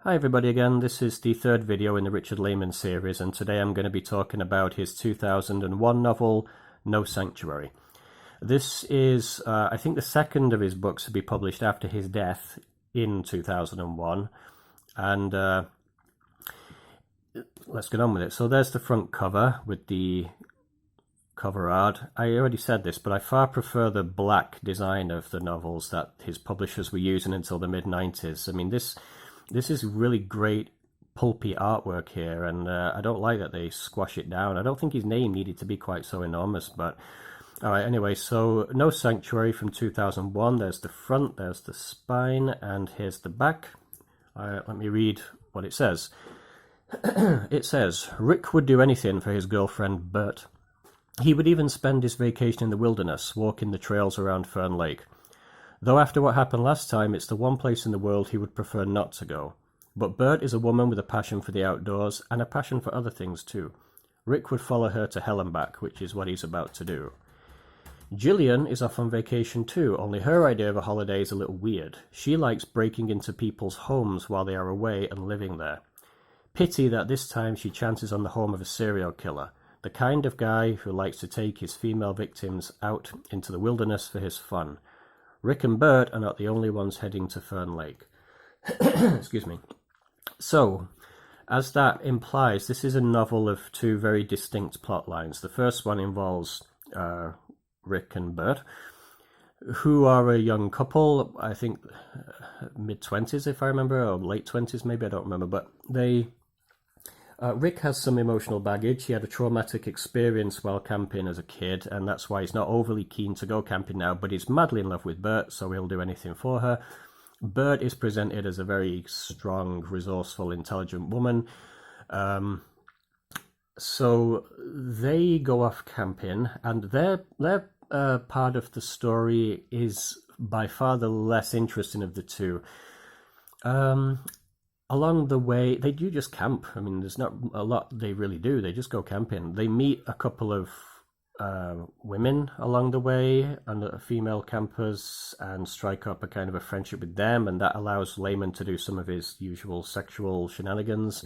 Hi everybody again, this is the third video in the Richard Laymon series, and today I'm going to be talking about his 2001 novel, No Sanctuary. This is, I think, the second of his books to be published after his death in 2001, and let's get on with it. So there's the front cover with the cover art. I already said this, but I far prefer the black design of the novels that his publishers were using until the mid-90s. I mean, this is really great pulpy artwork here, and I don't like that they squash it down. I don't think his name needed to be quite so enormous, but alright, anyway, so No Sanctuary from 2001. There's the front, there's the spine, and here's the back. Let me read what it says. It says, Rick would do anything for his girlfriend Bert. He would even spend his vacation in the wilderness, walking the trails around Fern Lake. Though after what happened last time, it's the one place in the world he would prefer not to go. But Bert is a woman with a passion for the outdoors, and a passion for other things too. Rick would follow her to hell and back, which is what he's about to do. Gillian is off on vacation too, only her idea of a holiday is a little weird. She likes breaking into people's homes while they are away and living there. Pity that this time she chances on the home of a serial killer, the kind of guy who likes to take his female victims out into the wilderness for his fun. Rick and Bert are not the only ones heading to Fern Lake. Excuse me. So, as that implies, this is a novel of two very distinct plot lines. The first one involves Rick and Bert, who are a young couple, I think mid-20s if I remember, or late 20s maybe, I don't remember, but they... Rick has some emotional baggage. He had a traumatic experience while camping as a kid, and that's why he's not overly keen to go camping now, but he's madly in love with Bert, so he'll do anything for her. Bert is presented as a very strong, resourceful, intelligent woman. So they go off camping, and their part of the story is by far the less interesting of the two. Along the way, they do just camp. I mean, there's not a lot they really do. They just go camping. They meet a couple of women along the way, and female campers, and strike up a kind of a friendship with them, and that allows Laymon to do some of his usual sexual shenanigans.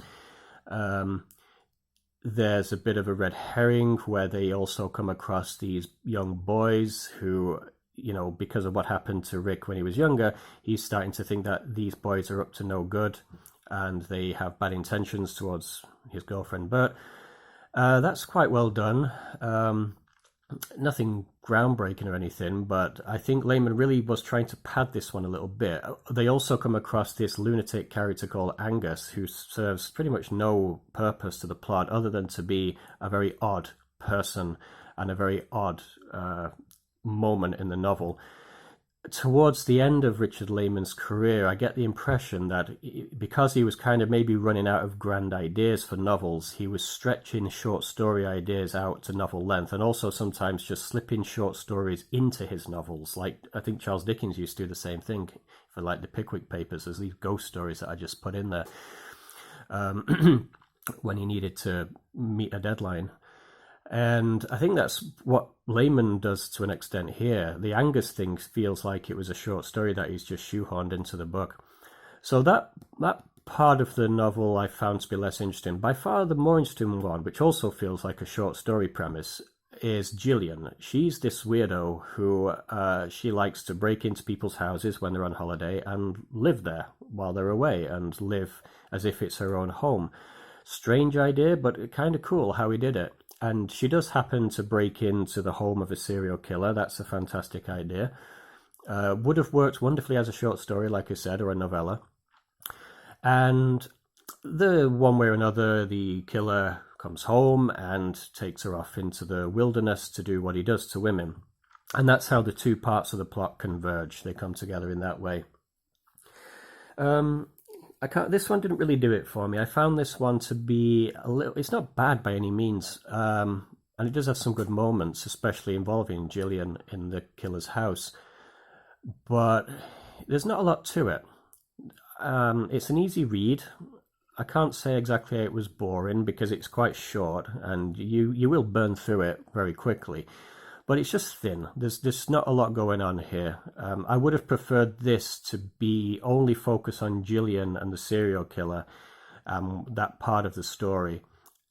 There's a bit of a red herring where they also come across these young boys who, you know, because of what happened to Rick when he was younger, he's starting to think that these boys are up to no good, and they have bad intentions towards his girlfriend Bert. That's quite well done. Nothing groundbreaking or anything, but I think Laymon really was trying to pad this one a little bit. They also come across this lunatic character called Angus, who serves pretty much no purpose to the plot other than to be a very odd person and a very odd moment in the novel. Towards the end of Richard Laymon's career, I get the impression that because he was kind of maybe running out of grand ideas for novels, he was stretching short story ideas out to novel length, and also sometimes just slipping short stories into his novels. Like, I think Charles Dickens used to do the same thing for like the Pickwick Papers. There's these ghost stories that I just put in there when he needed to meet a deadline. And I think that's what Laymon does to an extent here. The Angus thing feels like it was a short story that he's just shoehorned into the book. So that part of the novel I found to be less interesting. By far the more interesting one, which also feels like a short story premise, is Gillian. She's this weirdo who she likes to break into people's houses when they're on holiday and live there while they're away, and live as if it's her own home. Strange idea, but kind of cool how he did it. And she does happen to break into the home of a serial killer. That's a fantastic idea. Would have worked wonderfully as a short story, like I said, or a novella. And the one way or another, the killer comes home and takes her off into the wilderness to do what he does to women. And that's how the two parts of the plot converge. They come together in that way. This one didn't really do it for me. I found this one to be a little... It's not bad by any means, and it does have some good moments, especially involving Gillian in the killer's house. But there's not a lot to it. It's an easy read. I can't say exactly it was boring because it's quite short, and you will burn through it very quickly. but it's just thin. There's not a lot going on here. I would have preferred this to be only focus on Gillian and the serial killer, that part of the story,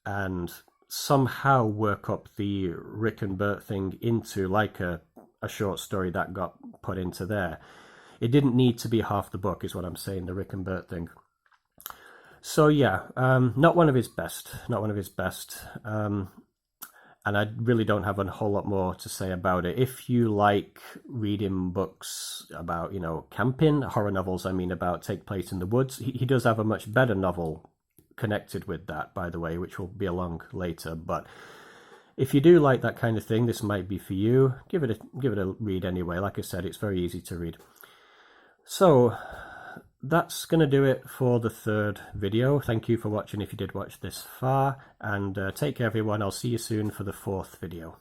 and somehow work up the Rick and Bert thing into like a short story that got put into there. It didn't need to be half the book, is what I'm saying, the Rick and Bert thing. So yeah, not one of his best. Not one of his best. And I really don't have a whole lot more to say about it. If you like reading books about, you know, camping, horror novels, I mean, about take place in the woods, he does have a much better novel connected with that, by the way, which will be along later. But if you do like that kind of thing, this might be for you. Give it a read anyway. Like I said, it's very easy to read. So that's going to do it for the third video. Thank you for watching if you did watch this far, and take care everyone. I'll see you soon for the fourth video.